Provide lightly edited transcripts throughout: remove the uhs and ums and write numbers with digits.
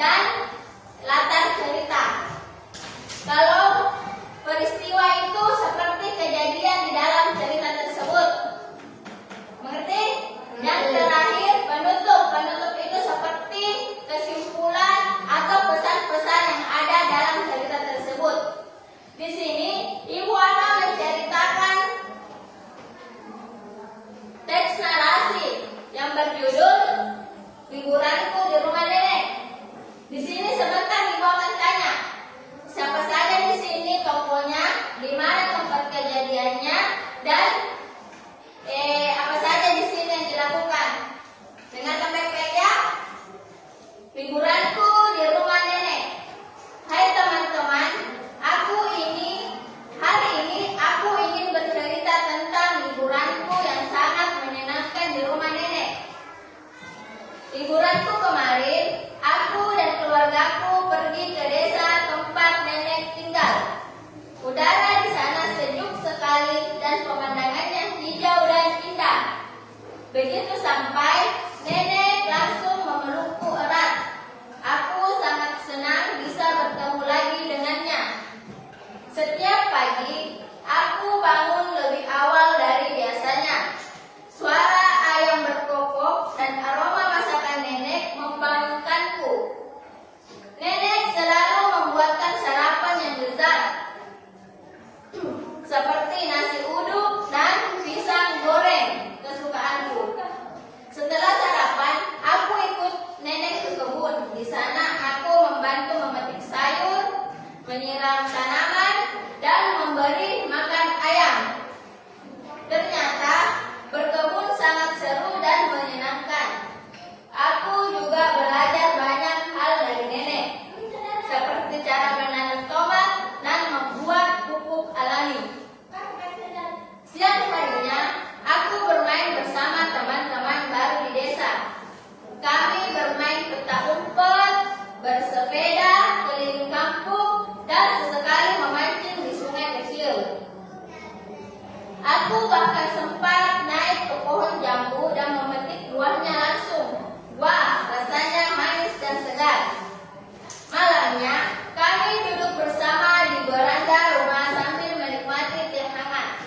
dan latar cerita. Kalau peristiwa itu seperti kejadian di dalam cerita tersebut. Mengerti? Yang terakhir, penutup. Penutup itu seperti kesimpulan atau pesan-pesan yang ada dalam cerita tersebut. Di sini, Ibu akan menceritakan teks narasi yang berjudul Liburanku di Rumah Nenek. Di sini sebentar Ibu akan tanya, siapa saja di sini tokohnya, di mana tempat kejadiannya, dan apa saja di sini yang dilakukan. Dengarkan baik-baik ya. Liburanku di rumah nenek. Hai teman-teman, hari ini aku ingin bercerita tentang liburanku yang sangat menyenangkan di rumah nenek. Liburanku kemarin, aku dan keluargaku pergi ke desa tempat nenek tinggal. Udara di sana sejuk sekali dan pemandangannya hijau dan indah. Begitu sampai, nenek langsung memelukku erat. Aku sangat senang bisa bertemu lagi dengannya. Setiap pagi, aku bangun lebih awal dari biasanya. Suara ayam berkokok dan aroma masakan nenek membangunkanku. Nenek selalu membuatkan sarapan yang lezat, seperti nasi uduk dan pisang goreng kesukaanku. Setelah sarapan, aku ikut nenek ke kebun. Di sana aku membantu memetik sayur, menyiram tanaman, dan memberi makan ayam. Ternyata berkebun sangat seru dan menyenangkan. Aku juga belajar banyak hal dari nenek, seperti cara menanam tomat dan membuat pupuk alami. Siang harinya, aku bermain bersama teman-teman baru di desa. Kami bermain petak umpet, bersepeda keliling kampung, dan sesekali memancing di sungai kecil. Aku bahkan sempat naik ke pohon jambu dan memetik buahnya langsung. Wah, rasanya manis dan segar. Malamnya, kami duduk bersama di beranda rumah sambil menikmati teh hangat.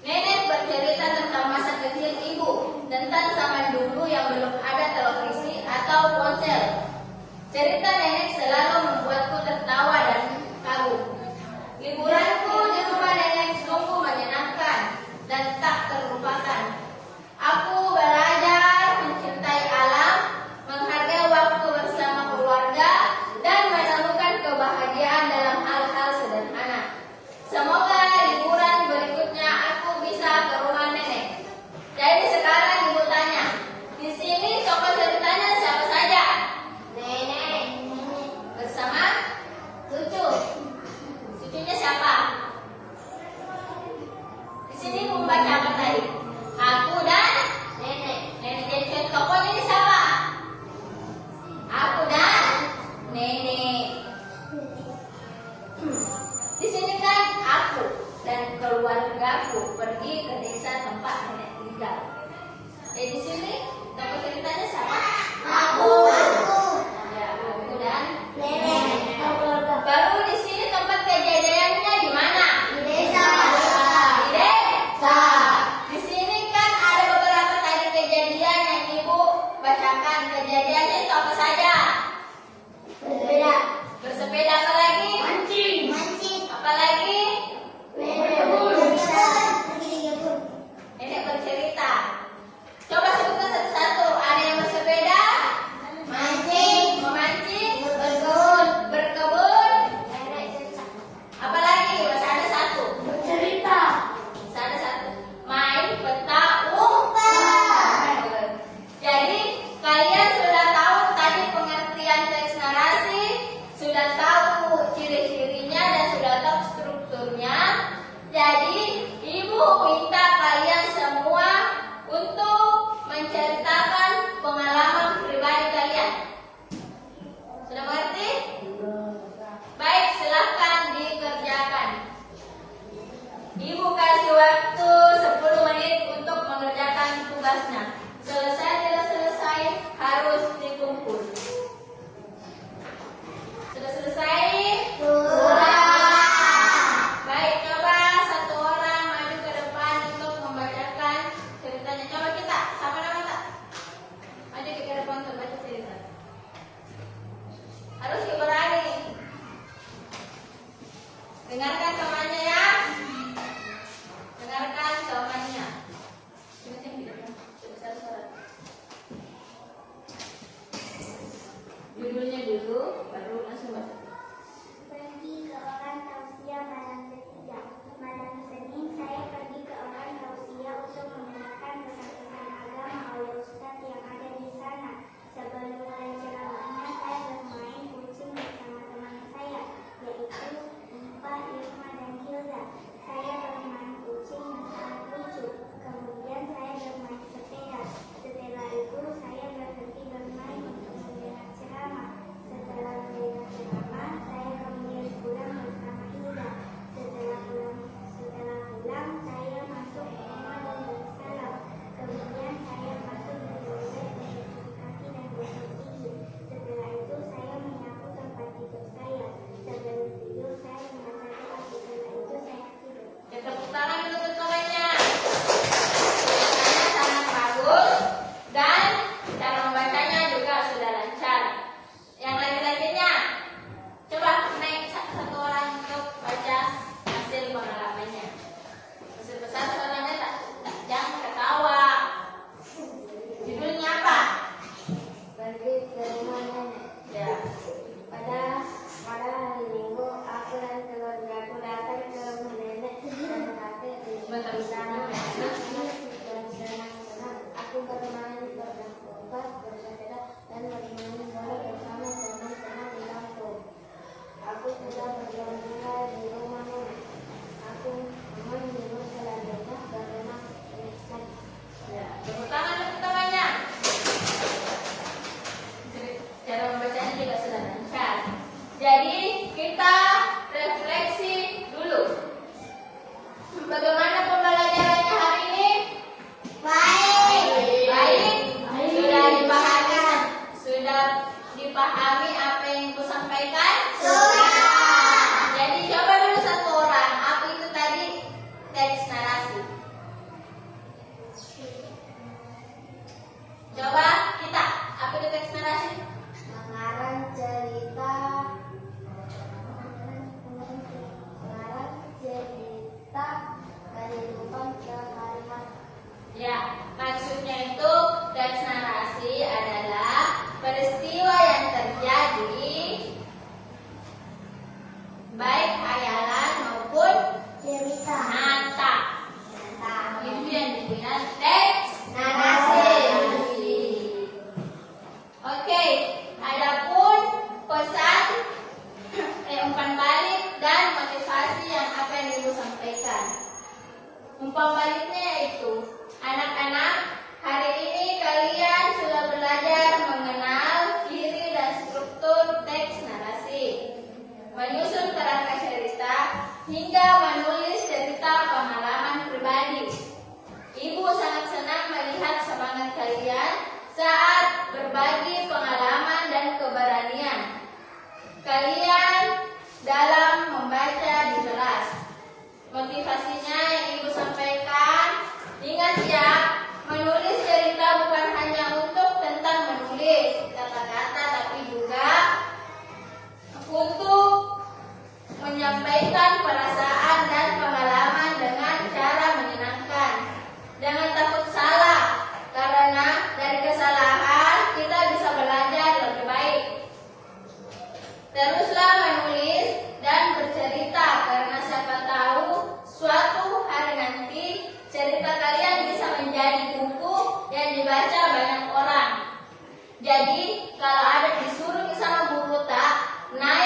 Nenek bercerita tentang masa kecil ibu, tentang zaman dulu yang belum ada televisi atau ponsel. Cerita nenek selalu membuatku tertawa dan kagum. Liburanku di rumah nenek sungguh menyenangkan dan tak terlupakan. Aku belajar mencintai alam, menghargai waktu bersama keluarga, dan menemukan kebahagiaan dalam hal-hal sederhana. Semoga liburan berikutnya aku bisa ke rumah nenek. Jadi sekarang ibu tanya, di sini tokoh ceritanya siapa saja? Nenek bersama cucu. Cucunya siapa? Di sini membaca apa tadi? Aku dan nenek. Nenek jadi tokohnya ini siapa? Aku dan nenek. Di sini kan aku dan keluargaku pergi ke desa tempat nenek tinggal. Di sini tokoh ceritanya siapa? Aku. Ya, aku dan nenek. Baru di sini tempat kejadiannya di mana? Di desa. Di desa. Di sini kan ada beberapa tadi kejadian yang ibu bacakan. Kejadiannya itu apa saja? Bersepeda. Bersepeda, apa lagi? Mancing. Apa lagi? Nenek bercerita. Coba sebutkan satu-satu. Ada yang bersepeda, mancing, memancing, berkebun. Apa lagi? Masih ada satu. Bercerita. Masih ada satu. Main petak umpet. Jadi kalian sudah tahu tadi pengertian teks narasi, sudah tahu ciri-cirinya dan sudah tahu strukturnya. Jadi ibu minta kalian semua untuk menceritakan pengalaman pribadi kalian. Sudah mengerti? Baik, silahkan dikerjakan. Ibu kasih waktu 10 menit untuk mengerjakan tugasnya. Selesai tidak selesai harus dikumpul. menyampaikan perasaan dan pengalaman dengan cara menyenangkan. Jangan takut salah, karena dari kesalahan kita bisa belajar lebih baik. Teruslah menulis dan bercerita, karena siapa tahu suatu hari nanti cerita kalian bisa menjadi buku yang dibaca banyak orang. Jadi kalau ada disuruh sama guru tak naik